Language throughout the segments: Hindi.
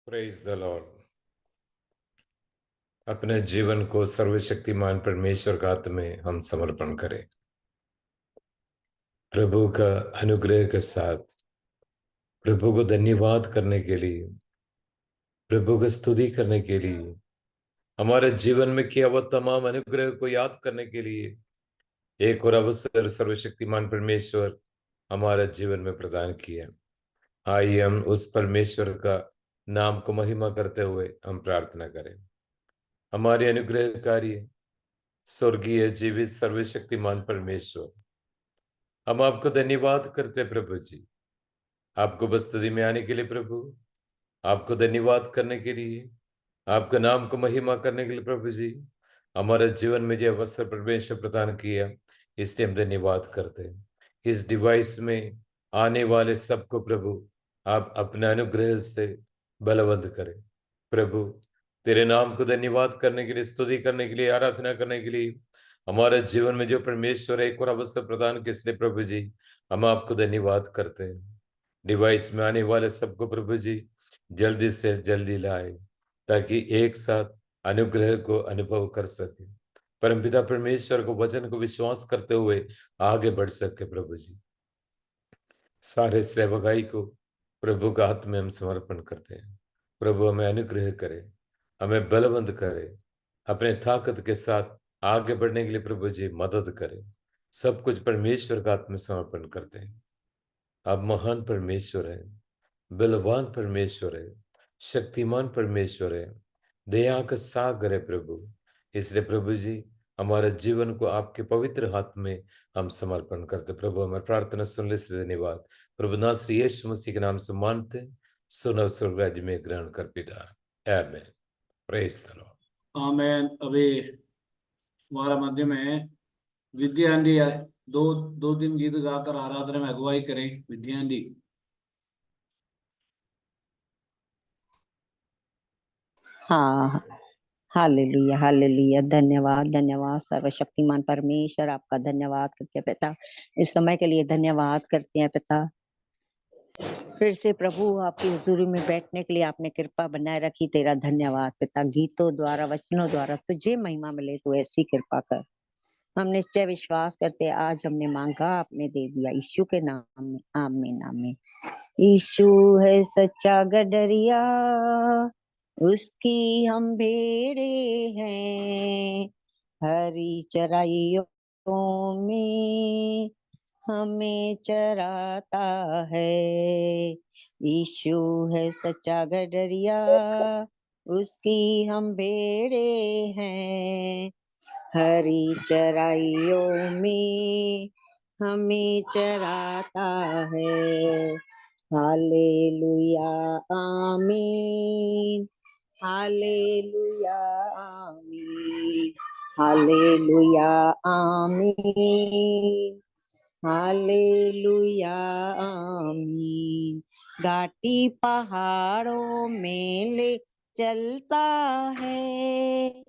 Praise the Lord. अपने जीवन को सर्वशक्तिमान परमेश्वर के हाथ में हम समर्पण करें। प्रभु का अनुग्रह के साथ प्रभु को धन्यवाद करने के लिए, प्रभु की स्तुति करने के लिए, हमारे जीवन में किया हुआ तमाम अनुग्रह को याद करने के लिए एक और अवसर सर्वशक्तिमान परमेश्वर हमारे जीवन में प्रदान किया। आइए हम उस परमेश्वर का नाम को महिमा करते हुए हम प्रार्थना करें। हमारे अनुग्रहकारी स्वर्गीय जीवित सर्वशक्तिमान परमेश्वर, हम आपको धन्यवाद करते हैं प्रभु जी। आपको बस्तदी में आने के लिए प्रभु, आपको धन्यवाद करने के लिए, आपका नाम को महिमा करने के लिए प्रभु जी, हमारे जीवन में जो अवसर परमेश्वर प्रदान किया, इसलिए हम धन्यवाद करते हैं। इस डिवाइस में आने वाले सबको प्रभु आप अपने अनुग्रह से बलवंत करें। प्रभु तेरे नाम को धन्यवाद करने के लिए, स्तुति करने के लिए, आराधना करने के लिए हमारे जीवन में जो परमेश्वर एक और अवसर प्रदान किया, इसलिए प्रभु जी हम आपको धन्यवाद करते हैं। डिवाइस में आने वाले सबको प्रभु जी जल्दी से जल्दी लाए, ताकि एक साथ अनुग्रह को अनुभव कर सके, परमपिता परमेश्वर को वचन को विश्वास करते हुए आगे बढ़ सके। प्रभु जी सारे सेवकाई को प्रभु का हाथ में हम समर्पण करते हैं। प्रभु हमें अनुग्रह करे, हमें बलवंत करे, अपने ताकत के साथ आगे बढ़ने के लिए प्रभु जी मदद करे। सब कुछ परमेश्वर का हाथ में समर्पण करते हैं। आप महान परमेश्वर है, बलवान परमेश्वर है, शक्तिमान परमेश्वर है, दया का सागर है प्रभु। इसलिए प्रभु जी हमारे जीवन को आपके पवित्र हाथ में हम समर्पण करते। प्रभु हमारी प्रार्थना सुनने से धन्यवाद। प्रभु नासरी यीशु मसीह के नाम से मानते, सुनो स्वर्ग राज्य में ग्रहण कर पिता। Amen. Praise the Lord. Amen. अभी हमारा मध्य में विद्यानंदी दो दिन गीत गाकर आराधना में अगुवाई करें। विद्यानंदी। हाँ, हालेलुया हालेलुया। धन्यवाद धन्यवाद सर्वशक्तिमान परमेश्वर, आपका धन्यवाद करते हैं पिता। इस समय के लिए धन्यवाद करते हैं पिता। फिर से प्रभु आपकी हुजूरी में बैठने के लिए आपने कृपा बनाए रखी, तेरा धन्यवाद पिता। गीतों द्वारा, वचनों द्वारा तुझे महिमा मिले, तो ऐसी कृपा कर। हम निश्चय विश्वास करते, आज हमने मांगा आपने दे दिया, यीशु के नाम में आमीन आमीन। यीशु है सच्चा गडरिया, उसकी हम भेड़े हैं, हरी चराइयों में हमें चराता है। यीशु है सच्चा गडरिया, उसकी हम भेड़े हैं, हरी चराइयों में हमें चराता है। हालेलुया आमीन, हालेलुया आमीन, हालेलुया आमीन, हालेलुया आमीन। घाटी पहाड़ों में ले चलता है,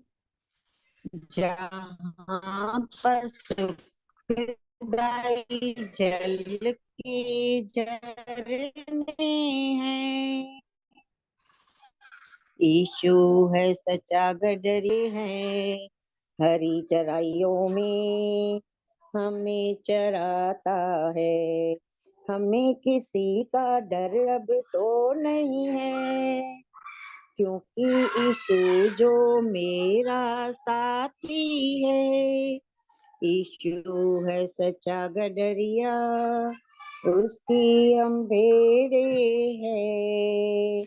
जहाँ पर सुखदाई जल के झरने हैं। यीशु है सच्चा गडरी है, हरी चराइयों में हमें चराता है। हमें किसी का डर अब तो नहीं है, क्योंकि यीशु जो मेरा साथी है। यीशु है सच्चा गडरिया, उसकी हम भेड़े हैं,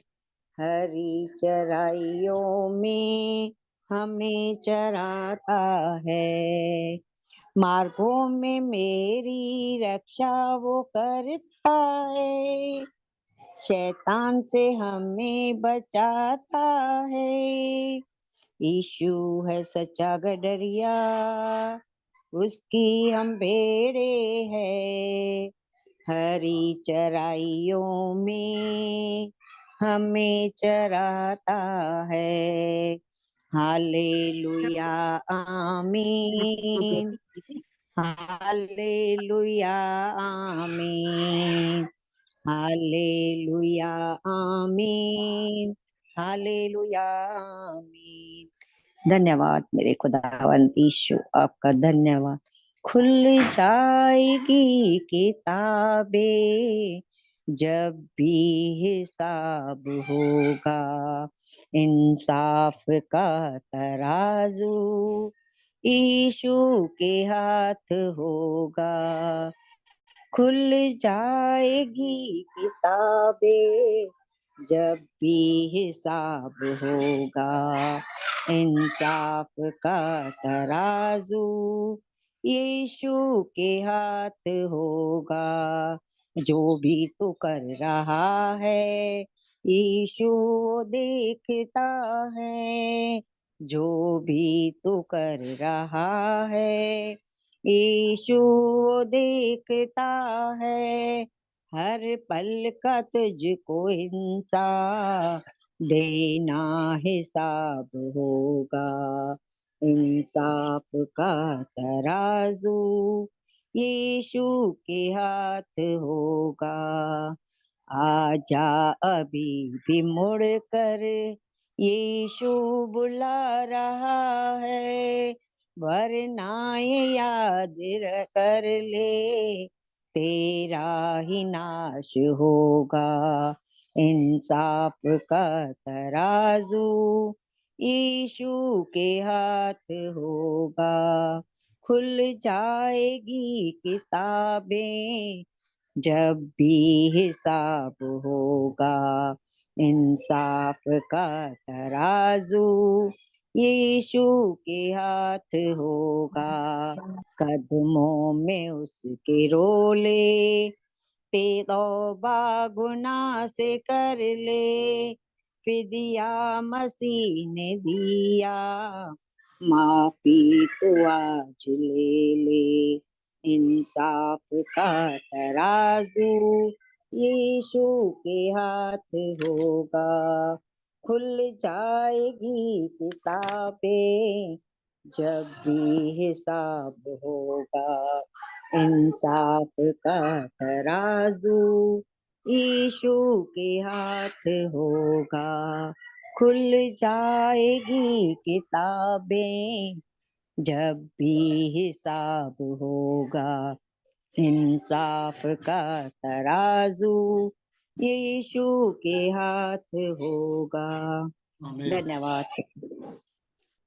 हरी चराइयों में हमें चराता है। मार्गों में मेरी रक्षा वो करता है, शैतान से हमें बचाता है। यीशु है सच्चा गडरिया, उसकी हम भेड़े हैं, हरी चराइयों में हमें चराता है। हालेलुया आमीन, हालेलुया आमीन, हालेलुया आमीन, हालेलुया आमीन। धन्यवाद मेरे खुदावंत यीशु, आपका धन्यवाद। खुल जाएगी किताबें जब भी हिसाब होगा, इंसाफ का तराजू यीशु के हाथ होगा। खुल जाएगी किताबें जब भी हिसाब होगा, इंसाफ का तराजू यीशु के हाथ होगा। जो भी तू कर रहा है यीशु देखता है, जो भी तू कर रहा है यीशु देखता है। हर पल का तुझको इंसाफ देना हिसाब होगा, इंसाफ का तराजू यीशु के हाथ होगा। आजा अभी भी मुड़ कर यीशु बुला रहा है, वरना ये याद कर ले तेरा ही नाश होगा। इंसाफ का तराजू यीशु के हाथ होगा। खुल जाएगी किताबें जब भी हिसाब होगा, इंसाफ का तराजू यीशु के हाथ होगा। कदमों में उसके रोले ते तौबा गुनाह से कर ले, फिदिया मसीह ने दिया, माफी तो आज ले ले। इंसाफ का तराजू यीशु के हाथ होगा। खुल जाएगी किताबें जब भी हिसाब होगा, इंसाफ का तराजू यीशु के हाथ होगा। खुल जाएगी किताबें जब भी हिसाब होगा, इंसाफ का तराजू यीशु के हाथ होगा। आमीन धन्यवाद।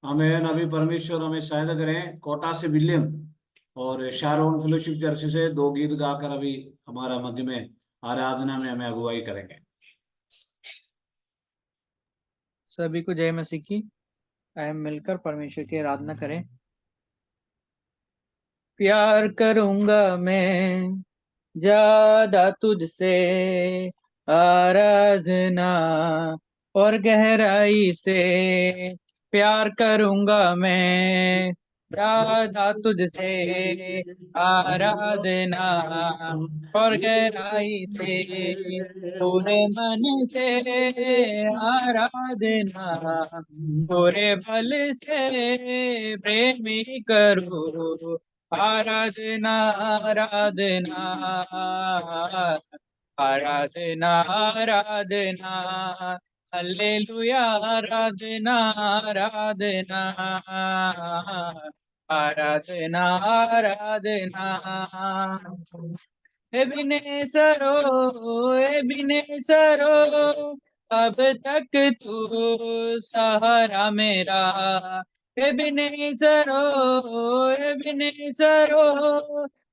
आमीन। अभी परमेश्वर हमें सहायता करें। कोटा से विलियम और शारोन फेलोशिप चर्च से दो गीत गाकर अभी हमारा मध्य में आराधना में हमें अगुवाई करेंगे। सभी को जय मसीह की। आए मिलकर परमेश्वर की आराधना करें। प्यार करूंगा मैं ज्यादा तुझसे, आराधना और गहराई से प्यार करूंगा मैं ज्यादा तुझसे, आराधना और गहराई से पूरे मन से, आराधना पूरे बल से प्रेमी करो, आराधना आराधना आराधना आराधना हालेलुया, आराधना आराधना आराधना आराधना। एबिनेसरो एबिनेसरो अब तक तू सहारा मेरा, एबिनेसरो एबिनेसरो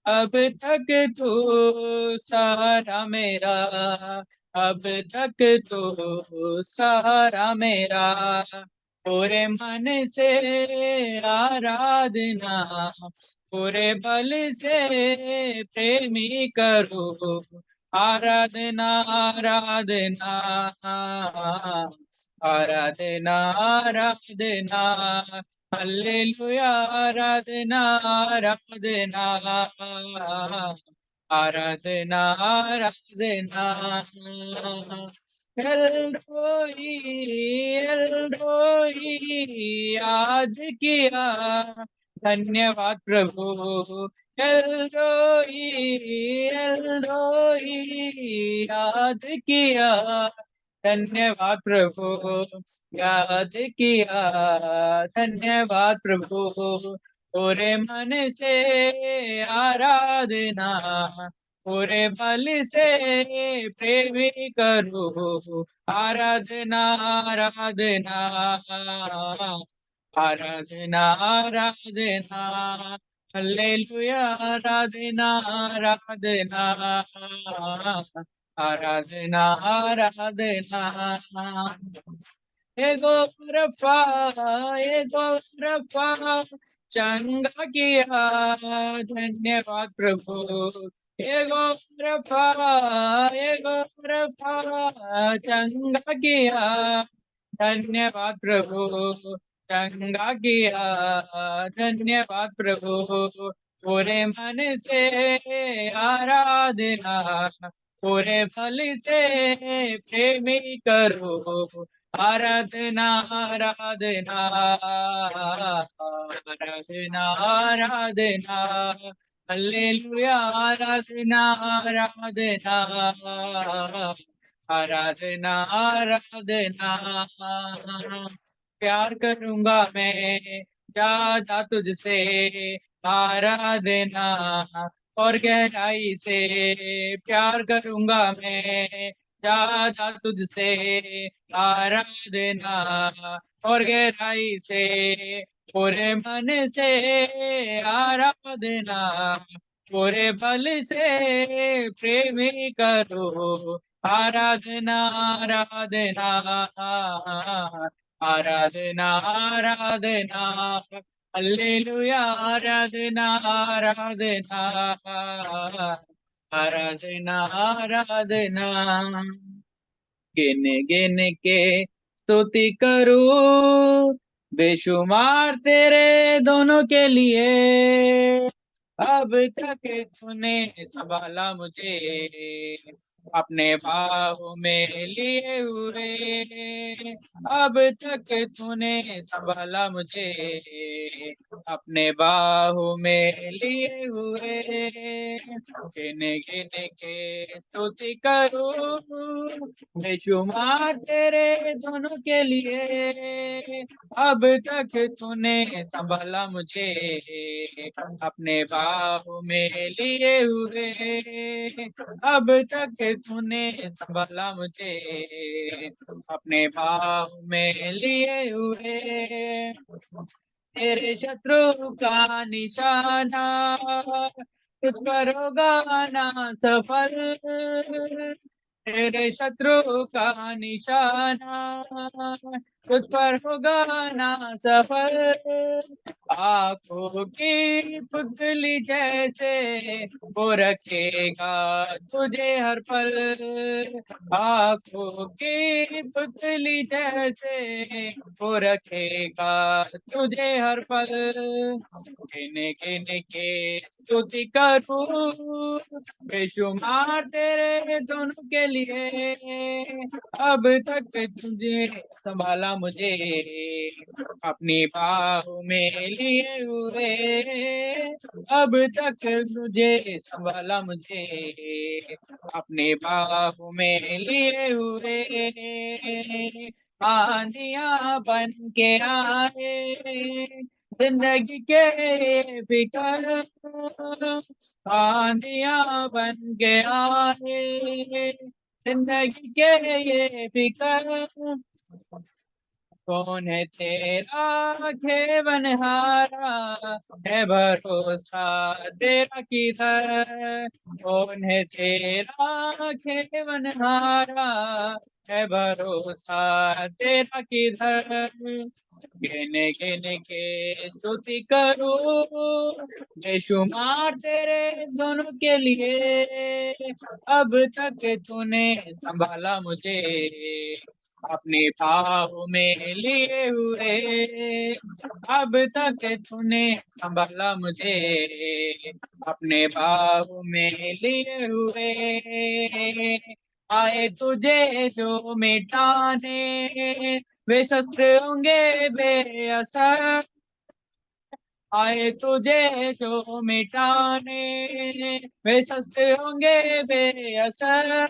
अब तक तू सहारा मेरा, अब तक तू सहारा मेरा। पूरे मन से आराधना पूरे बल से प्रेमी करो, आराधना आराधना आराधना आराधना हालेलुया, आराधना आराधना आराधना आराधना। एल्रोई एल्रोई आज किया, धन्यवाद प्रभु एल्रोई एल्रोई याद किया, धन्यवाद प्रभु, याद किया, धन्यवाद प्रभु, पूरे मन से आराधना, पूरे बल से प्रेमी करो, आराधना आराधना आराधना आराधना, हालेलुया, आराधना आराधना आराधना आराधना। एगो रफा, एगो रफा, चंगा किया, धन्यवाद प्रभु, एगो रफा, एगो रफा, चंगा किया, धन्यवाद प्रभु, चंगा किया, धन्यवाद प्रभु, पूरे मन से आराधना, पूरे फल से प्रेमी करो, आराधना आराधना आराधना आराधना, हालेलुया, आराधना आराधना आराधना आराधना। प्यार करूंगा मैं ज्यादा तुझसे, आराधना और गहराई से, प्यार करूंगा मैं ज्यादा तुझसे, आराधना और गहराई से, पूरे मन से आराधना, पूरे बल से प्रेमी करो, आराधना आराधना आराधना आराधना, हालेलुया, आराधना आराधना आराधना आराधना। गिन गिन के स्तुति करूं, बेशुमार तेरे दोनों के लिए, अब तक तूने संभाला मुझे, अपने बाहों में लिए हुए, अब तक तूने संभाला मुझे, अपने बाहों में लिए हुए, गिन गिन के स्तुति करूं, बेशुमार तेरे दोनों के लिए, अब तक तूने संभाला मुझे, अपने बाहों में लिए हुए, अब तक तूने संभाला मुझे, अपने बाहों में लिए हुए, तेरे शत्रु का निशाना तुझ पर होगा ना सफल, तेरे शत्रु का निशाना तुझ पर होगा ना सफल, आंखों की पुतली जैसे वो रखेगा तुझे हर पल, आंखों की पुतली जैसे वो रखेगा तुझे हर पल, गिन गिन के स्तुति करूं, बेशुमार तेरे दोनों के लिए, अब तक तुझे संभाला मुझे, अपनी बाहों में लिए हुए, अब तक तुझे संभाला मुझे, अपने बाहों में लिए हुए, आंधियां बन के आए जिंदगी के फिकर, आंधियां बन के आए जिंदगी के ये फिकर, कौन है तेरा खेवनहारा, है भरोसा तेरा किधर, कौन है तेरा खेवनहारा, है भरोसा तेरा किधर, गिन गिन के स्तुति करूं, बेशुमार तेरे दोनों के लिए, अब तक तूने संभाला मुझे, अपने बाहों में लिए हुए, अब तक तूने संभाला मुझे, अपने बाहों में लिए हुए, आए तुझे जो मिटाने वे शस्त्र होंगे बेअसर, आए तुझे जो मिटाने, वे सस्ते होंगे बेअसर।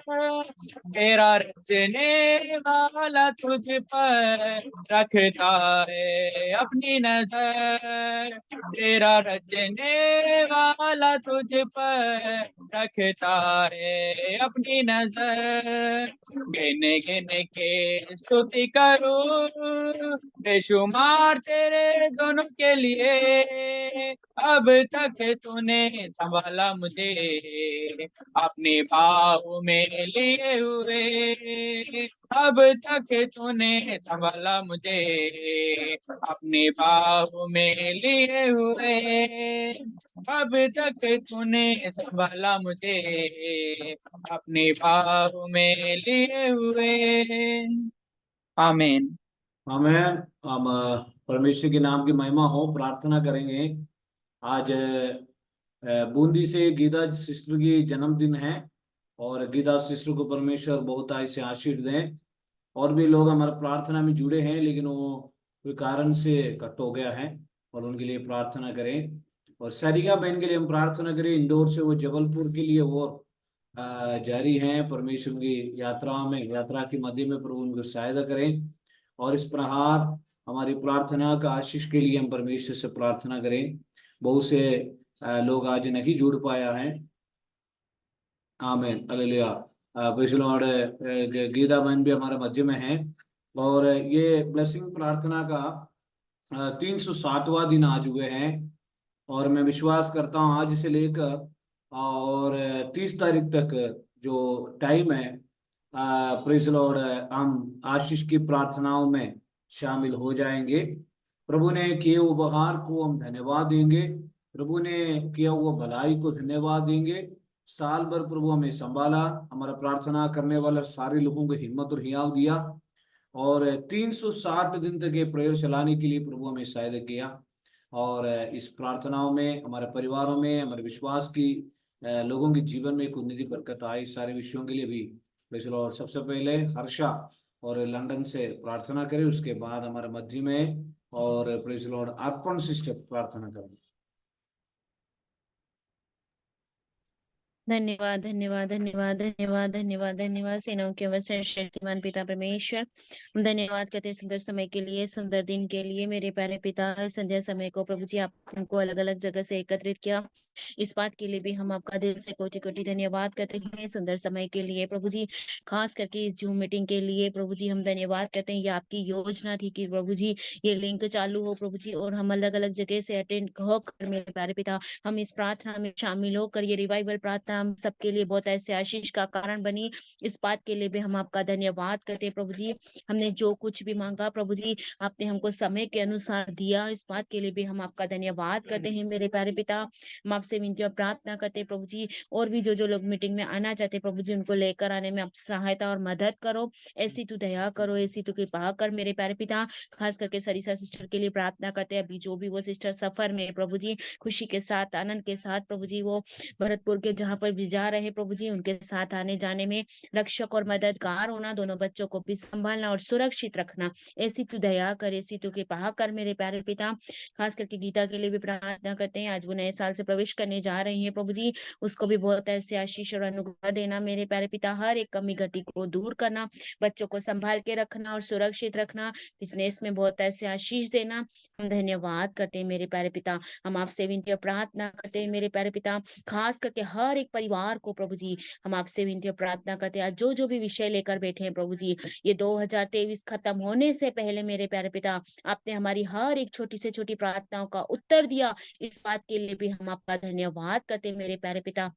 तेरा रचने वाला तुझ पर रखता है अपनी नजर। तेरा रचने वाला तुझ पर रखता है अपनी नजर। गिन गिन के स्तुति करूं, बेशुमार तेरे दोनों के लिए। अब तक तूने संभाला मुझे अपने बाहों में लिए हुए। अब तक तूने संभाला मुझे अपने बाहों में लिए हुए। अब तक तूने संभाला मुझे अपने बाहों में लिए हुए। आमीन। आमेन। हम परमेश्वर के नाम की महिमा हो, प्रार्थना करेंगे। आज बूंदी से गीता सिस्टर की जन्मदिन है, और गीता सिस्टर को परमेश्वर बहुत ऐसे आशीष दें। और भी लोग हमारे प्रार्थना में जुड़े हैं, लेकिन वो कोई कारण से कट हो गया है, और उनके लिए प्रार्थना करें। और सरिका बहन के लिए हम प्रार्थना करें, इंदौर से वो जबलपुर के लिए वो जारी हैं परमेश्वर की यात्रा के मध्य में प्रभु उनको सहायता करें। और इस प्रहार हमारी प्रार्थना का आशीष के लिए हम परमेश्वर से प्रार्थना करें। बहुत से लोग आज नहीं जुड़ पाया है। Amen, hallelujah. Praise the Lord. Geeta बहन भी हमारे मध्य में है, और ये ब्लेसिंग प्रार्थना का 360वां दिन आज हुए हैं। और मैं विश्वास करता हूँ आज से लेकर और 30 तारीख तक जो टाइम है, प्रेज़ द लॉर्ड, हम आशीष की प्रार्थनाओं में शामिल हो जाएंगे। प्रभु ने किए उपहार को हम धन्यवाद देंगे, प्रभु ने किया हुआ भलाई को धन्यवाद देंगे। साल भर प्रभु हमें संभाला, हमारा प्रार्थना करने वाला सारे लोगों को हिम्मत और हियाव दिया, और 360 दिन तक ये प्रेयर चलाने के लिए प्रभु हमें सहायता किया। और इस प्रार्थनाओं में हमारे परिवारों में, हमारे विश्वास की लोगों के जीवन में एक उन्नति बरकत आए, इस सारे विषयों के लिए भी प्रेज़ द लॉर्ड। सबसे पहले हर्षा और लंदन से प्रार्थना करें, उसके बाद हमारे मध्य में और praise the Lord Arpan sister प्रार्थना करें। धन्यवाद धन्यवाद धन्यवाद धन्यवाद धन्यवाद धन्यवाद। सेनाओं के अवसर शक्तिमान पिता परमेश्वर, हम धन्यवाद करते हैं सुंदर समय के लिए, सुंदर दिन के लिए। मेरे प्यारे पिता, संध्या समय को प्रभु जी आप हमको अलग अलग जगह से एकत्रित किया, इस बात के लिए भी हम आपका दिल से कोटि कोटि धन्यवाद करते हैं। सुंदर समय के लिए प्रभु जी, खास करके इस जूम मीटिंग के लिए प्रभु जी हम धन्यवाद करते हैं। ये आपकी योजना थी कि प्रभु जी ये लिंक चालू हो प्रभु जी, और हम अलग अलग जगह से अटेंड होकर मेरे प्यारे पिता हम इस प्रार्थना में शामिल होकर ये रिवाइवल प्रार्थना हम सबके लिए बहुत ऐसे आशीष का कारण बनी, इस बात के लिए भी हम आपका धन्यवाद करते हैं प्रभु जी। हमने जो कुछ भी मांगा प्रभु जी आपने हमको समय के अनुसार दिया, इस बात के लिए भी हम आपका धन्यवाद करते हैं मेरे प्यारे पिता। हम आपसे विनती और प्रार्थना करते हैं प्रभु जी, और भी जो लोग मीटिंग में आना चाहते हैं प्रभु जी उनको लेकर आने में आप सहायता और मदद करो। ऐसी तू दया करो, ऐसी तू कृपा कर मेरे प्यारे पिता। खास करके सरिसा सिस्टर के लिए प्रार्थना करते हैं, अभी जो भी वो सिस्टर सफर में प्रभु जी खुशी के साथ आनंद के साथ प्रभु जी वो भरतपुर के जहाँ पर भी जा रहे प्रभु जी उनके साथ आने जाने में रक्षक और मददगार होना, दोनों बच्चों को भी संभालना और सुरक्षित रखना, ऐसी तू दया कर, ऐसी तू कृपा कर मेरे प्यारे पिता। खास करके गीता के लिए भी प्रार्थना करते हैं, आज वो नए साल से प्रवेश करने जा रही है प्रभु जी, उसको भी बहुत ऐसे आशीष और अनुग्रह देना मेरे प्यारे पिता। हर एक कमी घटी को दूर करना, बच्चों को संभाल के रखना और सुरक्षित रखना, बिजनेस में बहुत ऐसे आशीष देना। हम धन्यवाद करते हैं मेरे प्यारे पिता। हम आपसे विनती और प्रार्थना करते हैं मेरे प्यारे पिता, खास करके हर एक परिवार को प्रभु जी हम आपसे विनती और प्रार्थना करते हैं। आज जो भी विषय लेकर बैठे हैं प्रभु जी, ये 2023 खत्म होने से पहले मेरे प्यारे पिता आपने हमारी हर एक छोटी से छोटी प्रार्थनाओं का उत्तर दिया, इस बात के लिए भी हम आपका धन्यवाद करते हैं मेरे प्यारे पिता।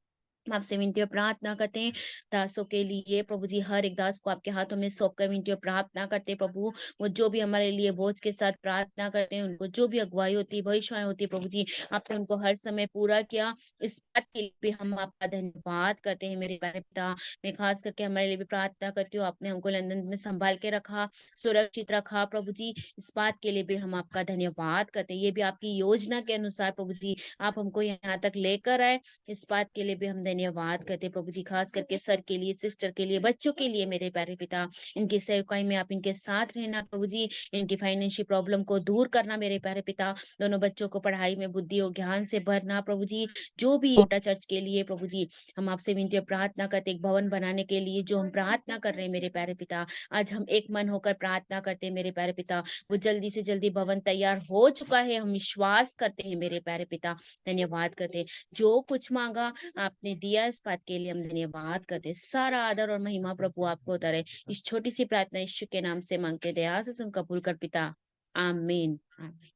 हम आपसे विनती और प्रार्थना करते हैं दासों के लिए प्रभु जी, हर एक दास को आपके हाथों में सौंप कर विनती और प्रार्थना करते हैं प्रभु। वो जो भी हमारे लिए बोझ के साथ प्रार्थना करते हैं, उनको जो भी अगुवाई होती है, भविष्यवाणी होती है प्रभु जी, आपने उनको हर समय पूरा किया, इस बात के लिए भी हम आपका धन्यवाद करते हैं मेरे प्यारे पिता। मैं खास करके हमारे लिए भी प्रार्थना करती हूँ, आपने हमको लंदन में संभाल के रखा, सुरक्षित रखा प्रभु जी, इस बात के लिए भी हम आपका धन्यवाद करते हैं। ये भी आपकी योजना के अनुसार प्रभु जी आप हमको यहाँ तक लेकर आए, इस बात के लिए भी हम धन्यवाद करते प्रभु जी, खास करके सर के लिए, सिस्टर के लिए, बच्चों के लिए मेरे प्यारे पिता, इनकी सेवकाई में आप इनके साथ रहना प्रभु जी, इनकी फाइनेंशियल प्रॉब्लम को दूर करना मेरे प्यारे पिता, दोनों बच्चों को पढ़ाई में बुद्धि और ज्ञान से भरना प्रभु जी। जो भी छोटा चर्च के लिए प्रभु जी हम आपसे विनती और प्रार्थना करते, एक भवन बनाने के लिए जो हम प्रार्थना कर रहे हैं मेरे प्यारे पिता, आज हम एक मन होकर प्रार्थना करते हैं मेरे प्यारे पिता, वो जल्दी से जल्दी भवन तैयार हो चुका है, हम विश्वास करते हैं मेरे प्यारे पिता, धन्यवाद करते हैं। जो कुछ मांगा आपने दिया, इस बात के लिए हम धन्यवाद करते हैं। सारा आदर और महिमा प्रभु आपको होता रहे। इस छोटी सी प्रार्थना यीशु के नाम से मांगते, दया से सुन कबूल कर पिता, आमीन आमीन।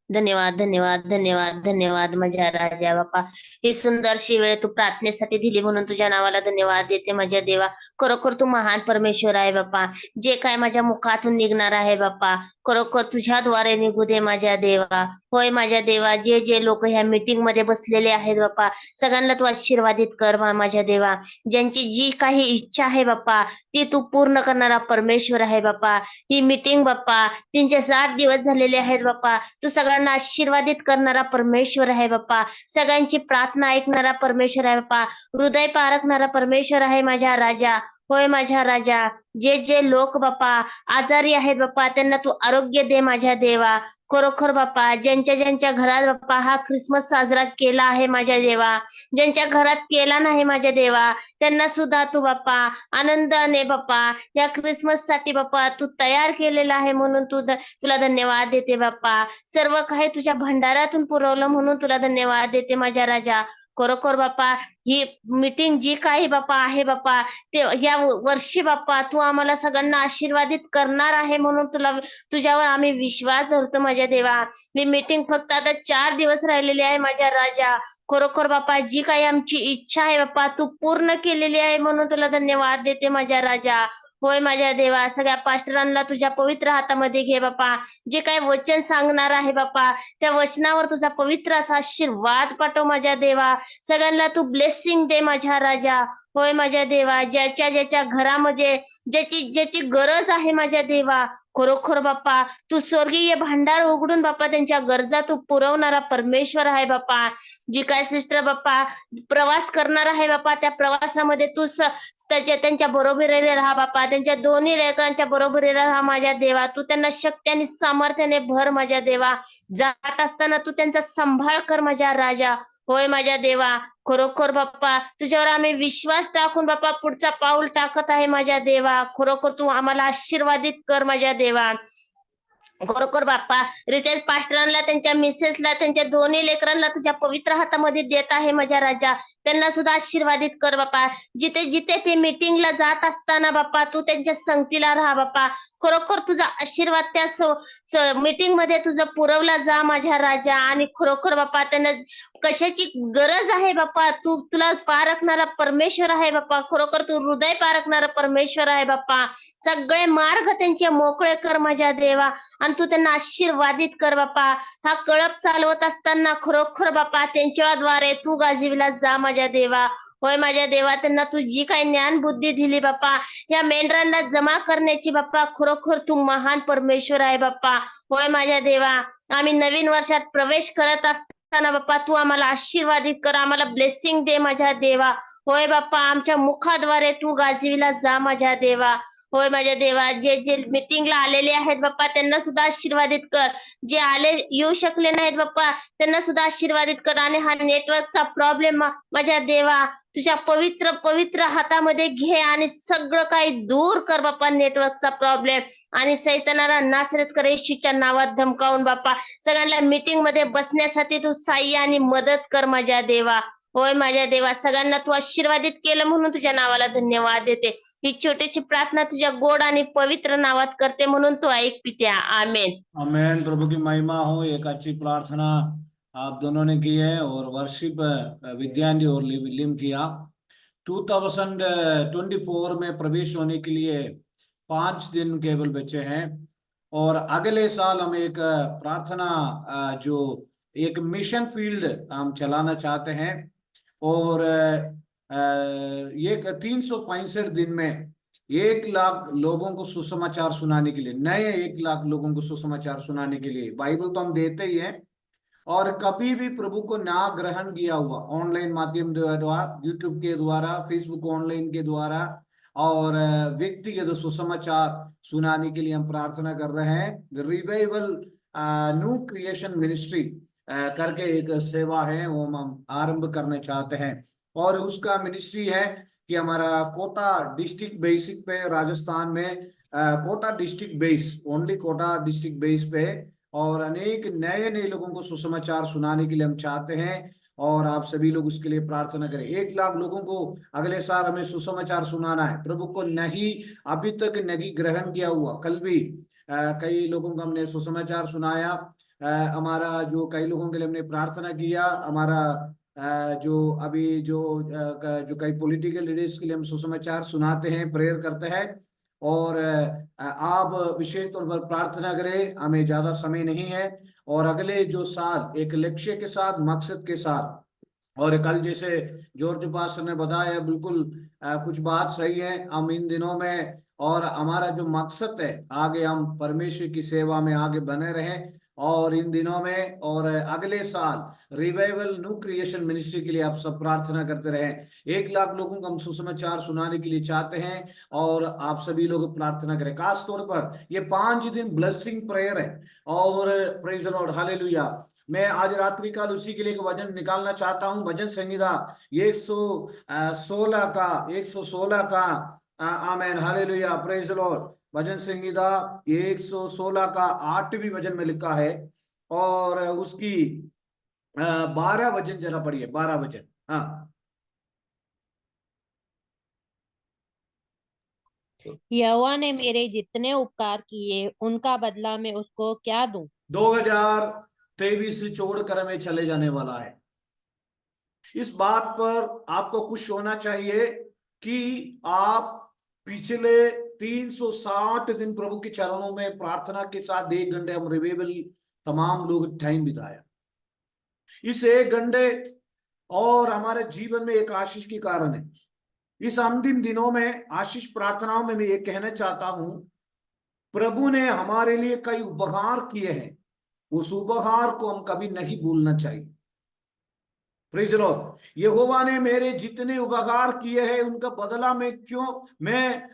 धन्यवाद धन्यवाद धन्यवाद धन्यवाद माझ्या राजा बाप्पा, ही सुंदरशी वेळ तू प्रार्थनेसाठी दिली म्हणून तुझ्या नावाला धन्यवाद देते माझ्या देवा। खरोखर तू महान परमेश्वर आहे बाप्पा, जे काय माझ्या मुखातून निघणार आहे बाप्पा, खरोखर तुझ्याद्वारे निघू दे माझ्या देवा। होय माझ्या देवा, जे जे लोक ह्या मीटिंग मध्ये बसलेले आहेत बाप्पा, सगळ्यांना तू आशीर्वादित कर माझ्या देवा। ज्यांची जी काही इच्छा आहे बाप्पा, ती तू पूर्ण करणारा परमेश्वर आहे बाप्पा। ही मीटिंग बाप्पा 360 दिवस झालेले आहेत बाप्पा, तू सगळ्यांना आशीर्वादित करणारा परमेश्वर आहे बाप्पा, सगळ्यांची प्रार्थना ऐकणारा परमेश्वर आहे बाप्पा, हृदय पारखणारा परमेश्वर आहे माझ्या राजा। होय माझ्या राजा, जे जे लोक बाप्पा आजारी आहेत बाप्पा, त्यांना तू आरोग्य दे माझ्या देवा। खरोखर बाप्पा, ज्यांच्या ज्यांच्या घरात बाप्पा हा ख्रिसमस साजरा केला आहे माझ्या देवा, ज्यांच्या घरात केला नाही माझ्या देवा, त्यांना सुद्धा तू बाप्पा आनंदाने बाप्पा या ख्रिसमस साठी बाप्पा तू तयार केलेला आहे म्हणून तुला धन्यवाद देते बाप्पा। सर्व काही तुझ्या भंडारातून पुरवलं म्हणून तुला धन्यवाद देते माझ्या राजा। खरोखर बाप्पा, ही मीटिंग जी काही बाप्पा आहे बाप्पा, ते या वर्षी बाप्पा तू आम्हाला सगळ्यांना आशीर्वादित करणार आहे म्हणून तुझ्यावर आम्ही विश्वास धरतो माझ्या देवा। ही मीटिंग फक्त आता 4 दिवस राहिलेली आहे माझ्या राजा। खरोखर बाप्पा, जी काही आमची इच्छा आहे बाप्पा तू पूर्ण केलेली आहे म्हणून तुला धन्यवाद देते माझ्या राजा। होय माझ्या देवा, सगळ्या पास्टरांना तुझ्या पवित्र हातामध्ये घे बाप्पा। जे काही वचन सांगणार आहे बाप्पा, त्या वचनावर तुझा पवित्र असा आशीर्वाद पाठव माझ्या देवा। सगळ्यांना तू ब्लेसिंग दे माझ्या राजा। होय माझ्या देवा, ज्याच्या ज्याच्या घरामध्ये ज्याची गरज आहे माझ्या देवा, खरोखर बाप्पा तू स्वर्गीय भांडार उघडून बाप्पा त्यांच्या गरजा तू पुरवणारा परमेश्वर आहे बाप्पा। जी काय सिस्टर बाप्पा प्रवास करणार आहे बाप्पा, त्या प्रवासामध्ये तू त्यांच्या बरोबरीने राहा बाप्पा, त्यांच्या दोन्ही लेकरांच्या बरोबरीने राहा माझ्या देवा। तू त्यांना शक्ती आणि सामर्थ्याने भर माझ्या देवा। जात असताना तू त्यांचा सांभाळ कर माझ्या राजा। होय माझ्या देवा, खरोखर बाप्पा तुझ्यावर आम्ही विश्वास टाकून बाप्पा पुढचा पाऊल टाकत आहे माझ्या देवा। खरोखर तू आम्हाला आशीर्वादित कर माझ्या देवा। खरोखर बाप्पा, रितेश पास्टरांना, त्यांच्या मिसेसला, त्यांच्या दोन्ही लेकरांना तुझ्या पवित्र हातामध्ये देत आहे माझ्या राजा। त्यांना सुद्धा आशीर्वादित कर बाप्पा। जिथे जिथे ते मीटिंगला जात असताना बाप्पा तू त्यांच्या संगतीला राहा बाप्पा। खरोखर तुझा आशीर्वाद त्या मीटिंग मध्ये तुझा पुरवला जा माझ्या राजा। आणि खरोखर बाप्पा त्यांना कशाची गरज आहे बाप्पा, तुला पारखणारा परमेश्वर आहे बाप्पा। खरोखर तू हृदय पारखणारा परमेश्वर आहे बाप्पा। सगळे मार्ग त्यांचे मोकळे कर माझ्या देवा आणि तू त्यांना आशीर्वादित कर बाप्पा। हा कळप चालवत असताना खरोखर बाप्पा त्यांच्याद्वारे तू गाजविला जा माझ्या देवा। होय माझ्या देवा, त्यांना तू जी काही ज्ञान बुद्धी दिली बाप्पा या मेंढरांना जमा करण्याची बाप्पा, खरोखर तू महान परमेश्वर आहे बाप्पा। होय माझ्या देवा, आम्ही नवीन वर्षात प्रवेश करत असताना बाप्पा तू आम्हाला आशीर्वादित कर, आम्हाला ब्लेसिंग दे माझ्या देवा। होय बाप्पा, आमच्या मुखाद्वारे तू गाजविला जा माझ्या देवा। होय माझ्या देवा, जे जे मीटिंगला आलेले आहेत बाप्पा त्यांना सुद्धा आशीर्वादित कर। जे येऊ शकले नाहीत बाप्पा त्यांना सुद्धा आशीर्वादित कर। आणि हा नेटवर्कचा प्रॉब्लेम माझ्या देवा तुझ्या पवित्र पवित्र हातामध्ये घे आणि सगळं काही दूर कर बाप्पा नेटवर्कचा प्रॉब्लेम। आणि सैतानाला नासरत कर येशूच्या नावात धमकावून बाप्पा सगळ्यांना मीटिंग मध्ये बसण्यासाठी तू सहाय्य आणि मदत कर माझ्या देवा। होय माझ्या देवा, सगळ्यांना तू आशीर्वादित केलं म्हणून तुझ्या नावाला धन्यवाद देते। ही छोटीशी प्रार्थना तुझ्या गोड आणि पवित्र नावात करते म्हणून तू ऐक पित्या, आमेन आमेन। प्रभु की महिमा हो। एक अच्छी प्रार्थना आप दोनों ने की है और वर्शिप विद्यांडी और लिम किया। 2024 में प्रवेश होने के लिए 5 दिन केवल बचे हैं और अगले साल हम एक प्रार्थना जो एक मिशन फील्ड हम चलाना चाहते हैं और ये 365 दिन में 1 लाख लोगों को सुसमाचार सुनाने के लिए, नए 1 लाख लोगों को सुसमाचार सुनाने के लिए। बाइबल तो हम देते ही हैं, और कभी भी प्रभु को ना ग्रहण किया हुआ ऑनलाइन माध्यम द्वारा, यूट्यूब के द्वारा, फेसबुक ऑनलाइन के द्वारा और व्यक्तिगत सुसमाचार सुनाने के लिए हम प्रार्थना कर रहे हैं। रिवाइवल न्यू क्रिएशन मिनिस्ट्री करके एक सेवा है, वो हम आरंभ करना चाहते हैं। और उसका मिनिस्ट्री है कि हमारा कोटा डिस्ट्रिक्ट बेसिक पे, राजस्थान में Kota district base, only Kota district base पे, और अनेक नए नए लोगों को सुसमाचार सुनाने के लिए हम चाहते हैं। और आप सभी लोग उसके लिए प्रार्थना करें। 1 लाख लोगों को अगले साल हमें सुसमाचार सुनाना है। प्रभु को नहीं अभी तक नहीं ग्रहण किया हुआ, कल भी कई लोगों को हमने सुसमाचार सुनाया। हमारा जो कई लोगों के लिए हमने प्रार्थना किया, हमारा जो अभी जो कई पॉलिटिकल लीडर्स के लिए हम सुसमाचार सुनाते हैं, प्रेयर करते हैं। और आप विशेष तौर पर प्रार्थना करें, हमें ज्यादा समय नहीं है। और अगले जो साल एक लक्ष्य के साथ, मकसद के साथ, और कल जैसे जॉर्ज पास्टर ने बताया, बिल्कुल कुछ बात सही है। हम इन दिनों में, और हमारा जो मकसद है, आगे हम परमेश्वर की सेवा में आगे बने रहें। और इन दिनों में और अगले साल रिवाइवल न्यू क्रिएशन मिनिस्ट्री के लिए आप सब प्रार्थना करते रहें। 1 लाख लोगों को हम सुसमाचार सुनाने के लिए चाहते हैं, और आप सभी लोग प्रार्थना करें। खास तौर पर ये 5 दिन ब्लेसिंग प्रेयर है। और प्रेज द लॉर्ड, हालेलुया। मैं आज रात्रि काल उसी के लिए एक वचन निकालना चाहता हूं। भजन संहिता 116 का आमेन, हालेलुया, प्रेज द लॉर्ड। भजन संहिता 116 का 8वीं वचन में लिखा है, और उसकी 12 वचन जरा पढ़िए, 12 वचन। हाँ, यहोवा ने मेरे जितने उपकार किए उनका बदला मैं उसको क्या दूं। 2023 छोड़कर हमें चले जाने वाला है। इस बात पर आपको खुश होना चाहिए कि आप पिछले 360 दिन प्रभु के चरणों में प्रार्थना के साथ 1 घंटे हम रिवाइवल तमाम लोग टाइम बिताया। इस 1 घंटे और हमारे जीवन में एक आशीष के कारण है। इस अंतिम दिनों में आशीष प्रार्थनाओं में मैं ये कहना चाहता हूं, प्रभु ने हमारे लिए कई उपहार किए हैं, उस उपहार को हम कभी नहीं भूलना चाहिए। Praise the Lord. यहोवा ने मेरे जितने उपहार किए हैं उनका बदला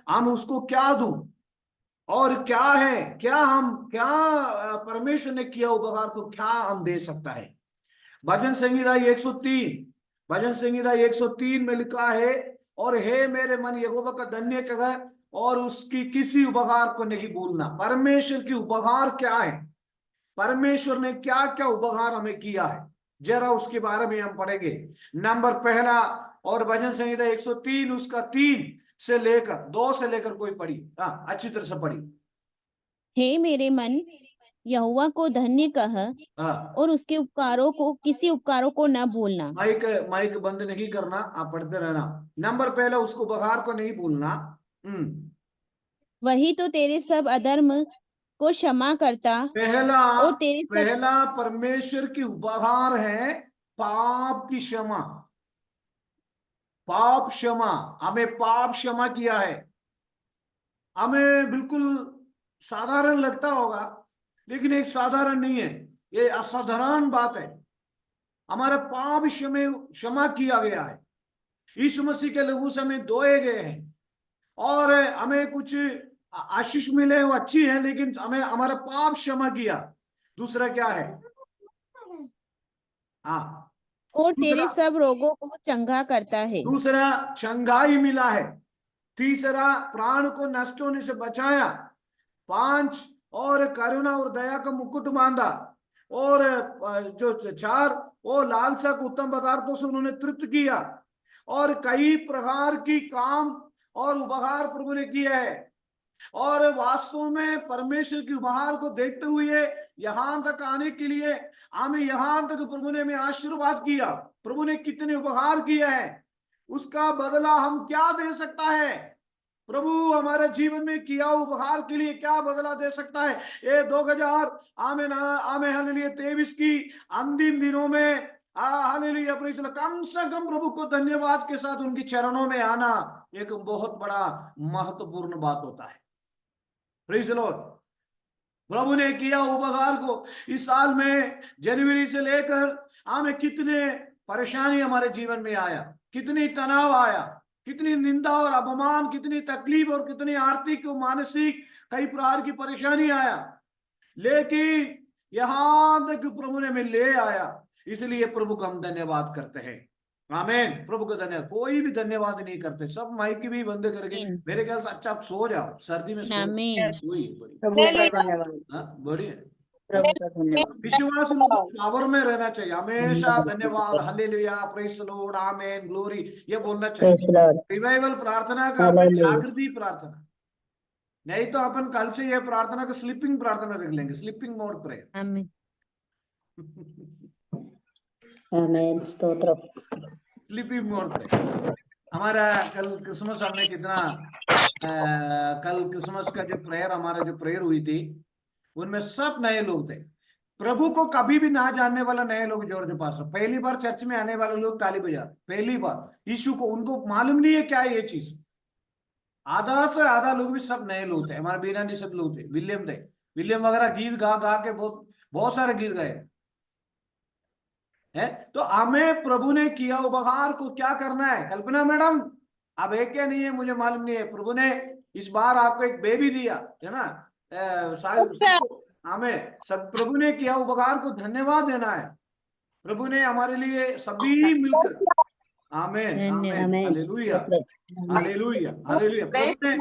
हम उसको क्या दूं, और क्या है, क्या परमेश्वर ने किया उपहार को क्या हम दे सकता है। भजन संहिता 103 में लिखा है, और हे मेरे मन यहोवा का धन्य कर और उसकी किसी उपहार को नहीं भूलना। परमेश्वर की उपहार क्या है, परमेश्वर ने क्या क्या उपहार हमें किया है, जरा उसके बारे में हम पढ़ेंगे। नंबर पहला, और भजन संहिता 103 उसका 3 से लेकर 2 से लेकर कोई पढ़ी, हाँ अच्छी तरह से पढ़ी। हे मेरे मन यहोवा को धन्य कह हाँ, और उसके उपकारों को, किसी उपकारों को न भूलना। माइक बंद नहीं करना, आप पढ़ते रहना। नंबर पहला, उसको उपहार को नहीं भूलना। वही तो तेरे सब अधर्म को क्षमा करता और तेरे सब पहला परमेश्वर की उपहार है पाप की क्षमा। पाप क्षमा, हमें पाप क्षमा किया है। हमें बिल्कुल साधारण लगता होगा, लेकिन एक साधारण नहीं है, ये असाधारण बात है। हमारा पाप क्षमा किया गया है, यीशु मसीह के लहू से हमें धोए गए हैं, और हमें कुछ आशीष मिले वो अच्छी है, लेकिन हमें हमारा पाप क्षमा किया। दूसरा क्या है, हाँ, और तेरे सब रोगों को चंगा करता है। दूसरा चंगाई मिला है। तीसरा प्राण को नष्ट होने से बचाया। 5 और करुणा और दया का मुकुट बांधा। और जो 4 वो लालसा को उत्तम पदार्थों से उन्होंने तृप्त किया। और कई प्रकार की काम और उपहार प्रभु ने किया है। और वास्तव में परमेश्वर की उपहार को देखते हुए यहां तक आने के लिए हमें, यहां तक प्रभु ने हमें आशीर्वाद किया। प्रभु ने कितने उपहार किए हैं, उसका बदला हम क्या दे सकता है। प्रभु हमारे जीवन में किया उपहार के लिए क्या बदला दे सकता है। ये 2023 की अंतिम दिनों में हालेलुया, प्रेज़ द लॉर्ड। कम से कम प्रभु को धन्यवाद के साथ उनकी चरणों में आना एक बहुत बड़ा महत्वपूर्ण बात होता है। Praise the Lord. प्रभु ने किया उपकार को इस साल में जनवरी से लेकर हमें कितने परेशानी हमारे जीवन में आया, कितनी तनाव आया, कितनी निंदा और अपमान, कितनी तकलीफ और कितनी आर्थिक और मानसिक कई प्रकार की परेशानी आया, लेकिन यहां तक प्रभु ने हमें ले आया। इसलिए प्रभु का हम धन्यवाद करते हैं। आमीन। प्रभु का धन्यवाद। कोई भी धन्यवाद नहीं करते, सब माइक भी बंद करके आमीन। मेरे ख्याल से अच्छा आप सो जाओ, सर्दी में सो आमीन। वही बड़ी प्रभु का धन्यवाद, बढ़िया। प्रभु का धन्यवाद। विश्वास लोग पावर में रहना चाहिए हमेशा। धन्यवाद, hallelujah, praise the Lord, amen, glory, ये बोलना चाहिए। प्रेज़ लॉर्ड, रिवाइवल प्रार्थना का अर्थ है हालेलुया। जागृति प्रार्थना। नहीं तो अपन कल से ये प्रार्थना को स्लीपिंग प्रार्थना रख लेंगे, स्लीपिंग मोड प्रेयर। आमीन। आमेन, स्तोत्र। Sleeping mode prayer. हमारा कल क्रिसमस हमने कितना कल क्रिसमस का जो प्रेयर, हमारा जो प्रेयर हुई थी, उनमें सब नए लोग थे। प्रभु को कभी भी ना जानने वाला नए लोग जॉर्ज पास, पहली बार चर्च में आने वाले लोग ताली बजा, पहली बार यीशु को, उनको मालूम नहीं है क्या है ये चीज। आधा से आधा लोग भी सब नए लोग थे। हमारे बीना जी सब लोग थे, विलियम थे, विलियम वगैरह गीत गा गा के बहुत बहुत सारे गीत गाए है। तो हमें प्रभु ने किया उपहार को क्या करना है। कल्पना मैडम अब है क्या नहीं है मुझे मालूम नहीं है, प्रभु ने इस बार आपको एक बेबी दिया है ना, हमें सब प्रभु ने किया उपहार को धन्यवाद देना है। प्रभु ने हमारे लिए सभी मिलकर, आमीन आमीन, आमेन, हालेलुया स्तोत्र। Hallelujah hallelujah. प्रभु ने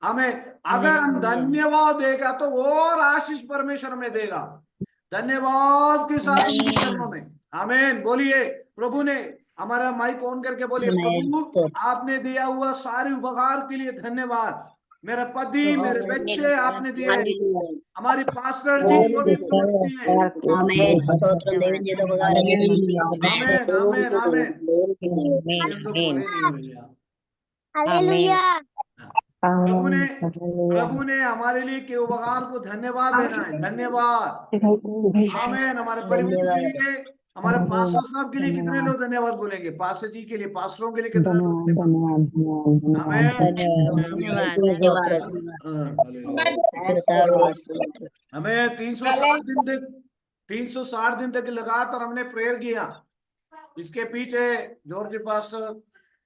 हमें, अगर हम धन्यवाद देगा तो और आशीष परमेश्वर में देगा। धन्यवाद के साथ उनके चरणों में, आमीन बोलिए। प्रभु ने, हमारा माइक ऑन करके बोलिए, आमेन, प्रभु स्तोत्र। आपने दिया हुआ सारे उपहार के लिए धन्यवाद। मेरा पति, मेरे बच्चे आपने दिए, हमारी पास्टर जी जो भी प्रभु दिए, आमेन, स्तोत्र देवन जी तो बगार के आमीन आमीन आमीन। ये तो बोले नहीं भैया। प्रभु ने हमारे लिए के उपहार को धन्यवाद देना है। धन्यवाद, आमीन। हमारे परिवार के लिए, हमारे पास्टर साहब के लिए कितने लोग धन्यवाद बोलेंगे, पास्टर जी के लिए, पास्टरों के लिए कितने लोग धन्यवाद, आमीन। हमें 360 दिन तक 360 दिन तक लगातार हमने प्रेयर किया। इसके पीछे George pastor,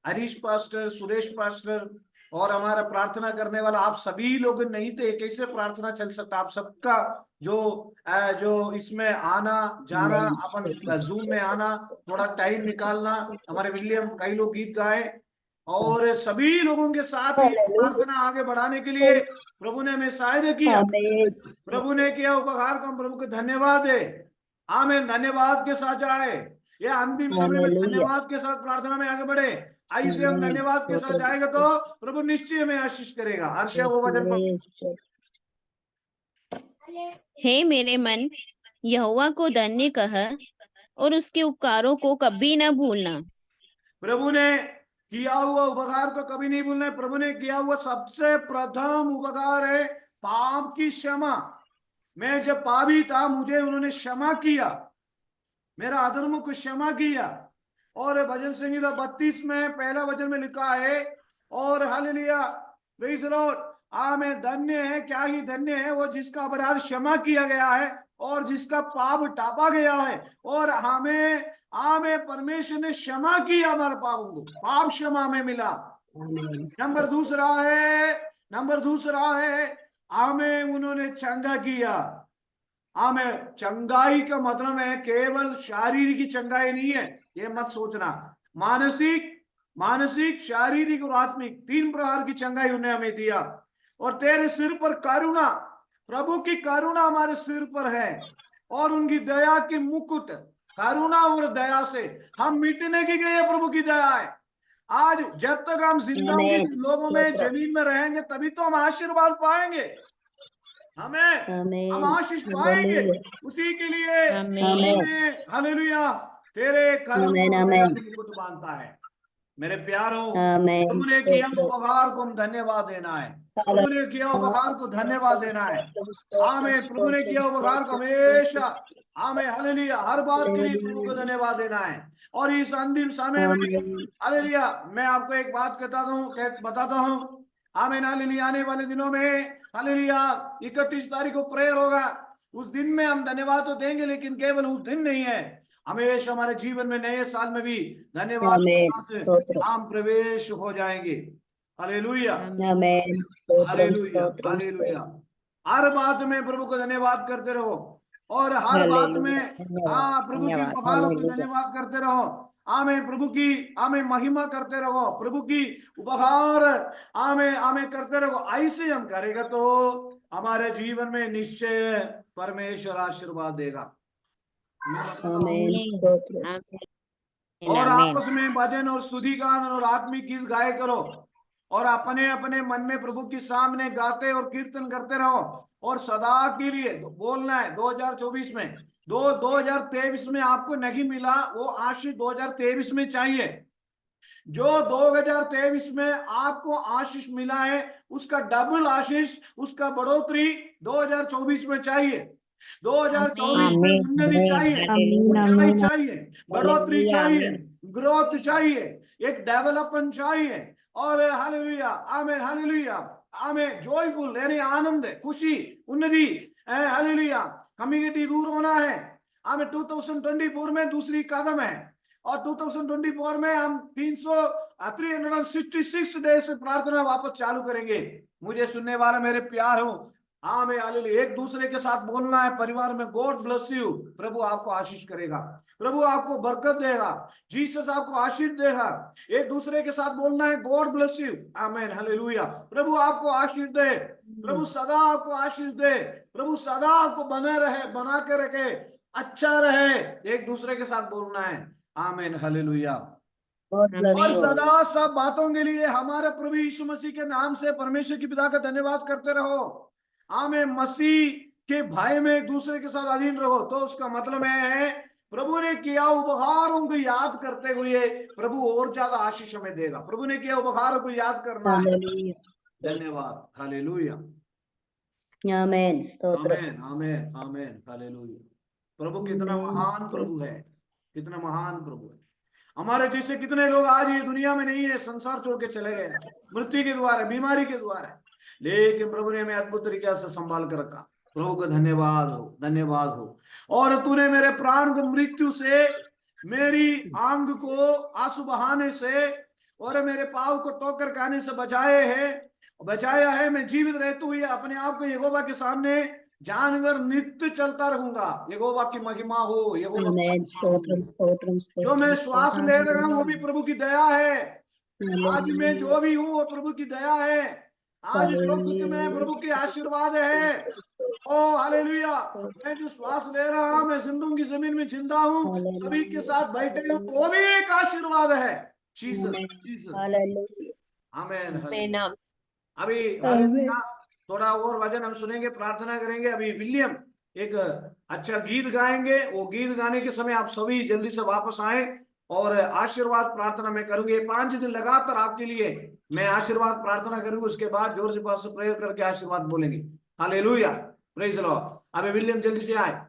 Harish pastor, Suresh pastor और हमारा प्रार्थना करने वाला आप सभी लोग नहीं थे, कैसे प्रार्थना चल सकता। आप सबका जो इसमें आना जाना, अपन जूम में आना, थोड़ा टाइम निकालना, हमारे विलियम कई लोग गीत गाए, और सभी लोगों के साथ ही प्रार्थना आगे बढ़ाने के लिए प्रभु ने हमें सहायता किया। प्रभु ने किया उपहार को हम प्रभु को धन्यवाद दे, आमीन। धन्यवाद के साथ जाए, ये अंतिम समय में धन्यवाद के साथ प्रार्थना में आगे बढ़े। ऐसे हम धन्यवाद के साथ जाएगा तो प्रभु निश्चय हमें आशीष करेगा। हर्षा वो वचन पर, हे मेरे मन, यहोवा को धन्य कह और उसके उपकारों को कभी न भूलना। प्रभु ने किया हुआ उपकार को कभी नहीं भूलना है। प्रभु ने किया हुआ सबसे प्रथम उपकार है पाप की क्षमा। मैं जब पापी था, मुझे उन्होंने क्षमा किया, मेरा अधर्म को क्षमा किया। और भजन संहिता 32 में पहला वचन में लिखा है, और हालेलुया, प्रेज़ द लॉर्ड, आमीन। धन्य है, क्या ही धन्य है वो जिसका अपराध क्षमा किया गया है और जिसका पाप टापा गया है, और हमें परमेश्वर ने क्षमा किया हमारे पापों को, पाप क्षमा में मिला। नंबर दूसरा है हमें उन्होंने चंगा किया। हमें चंगाई का मतलब है केवल शारीरिक चंगाई नहीं है, ये मत सोचना। मानसिक, शारीरिक और आत्मिक, 3 प्रकार की चंगाई उन्हें हमें दिया। और तेरे सिर पर करुणा, प्रभु की करुणा हमारे सिर पर है, और उनकी दया की मुकुट, करुणा और दया से हम मिटने की गए, प्रभु की दया है। आज जब तक हम जिंदा लोगों में जमीन में रहेंगे तभी तो हम आशीर्वाद पाएंगे, हम आशीष पाएंगे। उसी के लिए हालेलुया तेरे करुणा मुकुट बांधता है। मेरे प्यारों, आमेन। प्रभु ने किया स्तोत्र। उपकार को हम धन्यवाद देना है। प्रभु ने किया उपकार को धन्यवाद देना है। आमीन। प्रभु ने किया उपकार को हमेशा, आमीन, हालेलुया, हर बात के लिए प्रभु को धन्यवाद देना है। और इस अंतिम समय में, हालेलुया, मैं आपको एक बात बताता हूँ, आमीन, हालेलुया, आने वाले दिनों में, हालेलुया, 31 तारीख को प्रेयर होगा। उस दिन में हम धन्यवाद तो देंगे, लेकिन केवल उस दिन नहीं है, हमेशा हमारे जीवन में नए साल में भी धन्यवाद के साथ हम प्रवेश हो जाएंगे। Hallelujah, amen. Hallelujah, hallelujah. हर बात में प्रभु को धन्यवाद करते रहो, और हर बात में प्रभु की उपहारों को धन्यवाद करते रहो। आमें, प्रभु की आमें महिमा करते रहो, प्रभु की उपहार आमें आमें करते रहो। ऐसे हम करेगा तो हमारे जीवन में निश्चय परमेश्वर आशीर्वाद देगा। और आपस में भजन और स्तुति गान और आत्मिक गीत गाए करो, और अपने अपने मन में प्रभु के सामने गाते और कीर्तन करते रहो। और सदा के लिए बोलना है, 2024 में 2023 में आपको नहीं मिला वो आशीष 2023 में चाहिए। जो 2023 में आपको आशीष मिला है उसका डबल आशीष, उसका बढ़ोतरी 2024 में चाहिए। 2024 में उन्नति चाहिए, ऊंचाई चाहिए, बढ़ोतरी चाहिए, ग्रोथ चाहिए, एक डेवलपमेंट चाहिए। और हालेलुया, आमेन, हालेलुया, आमेन, जॉयफुल यानी आनंद, खुशी, उन्नति, हालेलुया। कम्युनिटी दूर होना है, आमेन। 2024 में दूसरी कदम है, और 2024 में हम 366 डे से प्रार्थना वापस चालू करेंगे। मुझे सुनने वाला मेरे प्यार हो, आमीन, हालेलुया, एक दूसरे के साथ बोलना है परिवार में, गॉड ब्लेस यू, प्रभु आपको आशीष करेगा, प्रभु आपको बरकत देगा, जीसस आपको आशीष देगा। एक दूसरे के साथ बोलना है, गॉड ब्लेस यू, आमीन, हालेलुया, प्रभु आपको आशीष दे, प्रभु सदा आपको आशीष दे, प्रभु सदा आपको बने रहे, बना के रखे, अच्छा रहे। एक दूसरे के साथ बोलना है, आमीन, हालेलुया। और सदा सब बातों के लिए हमारे प्रभु यीशु मसीह के नाम से परमेश्वर की पिता का धन्यवाद करते रहो। आमीन। मसीह के भाई में एक दूसरे के साथ अधीन रहो। तो उसका मतलब है प्रभु ने किया उपहारों को याद करते हुए प्रभु और ज्यादा आशीष हमें देगा। प्रभु ने किया उपहारों को याद करना है। धन्यवाद, हालेलुया, आमेन, आमेन, आमेन, आमेन, हालेलुया। प्रभु कितना महान प्रभु है, कितना महान प्रभु है। हमारे जैसे कितने लोग आज ये दुनिया में नहीं है, संसार छोड़ के चले गए, मृत्यु के द्वारा, बीमारी के द्वारा, लेकिन प्रभु ने हमें अद्भुत तरीके से संभाल कर रखा। प्रभु को धन्यवाद हो, धन्यवाद हो। और तूने मेरे प्राण को मृत्यु से, मेरी आंग को आंसू बहाने से, और मेरे पाँव को ठोकर खाने से बचाया है। मैं जीवित रहते हुए अपने आप को यहोवा के सामने जानकर नित्य चलता रहूंगा। यहोवा की महिमा हो, यहोवा की महिमा हो। जो मैं श्वास ले रहा हूं वो भी प्रभु की दया है। आज मैं जो भी हूँ वो प्रभु की दया है। आज जो कुछ में प्रभु के आशीर्वाद है। ओ हालेलुया, मैं जो श्वास ले रहा हूं, मैं जिंदों की जमीन में जिंदा हूँ, सभी के साथ बैठे हूँ, वो भी एक आशीर्वाद है। जीसस, आमीन। अभी थोड़ा और वचन हम सुनेंगे, प्रार्थना करेंगे। अभी विलियम एक अच्छा गीत गाएंगे। वो गीत गाने के समय आप सभी जल्दी से वापस आए और आशीर्वाद प्रार्थना में करूंगे। 5 दिन लगातार आपके लिए मैं आशीर्वाद प्रार्थना करूंगा। उसके बाद जॉर्ज पास प्रेयर करके आशीर्वाद बोलेंगे। Hallelujah, praise the Lord. अभी विलियम जल्दी से आए।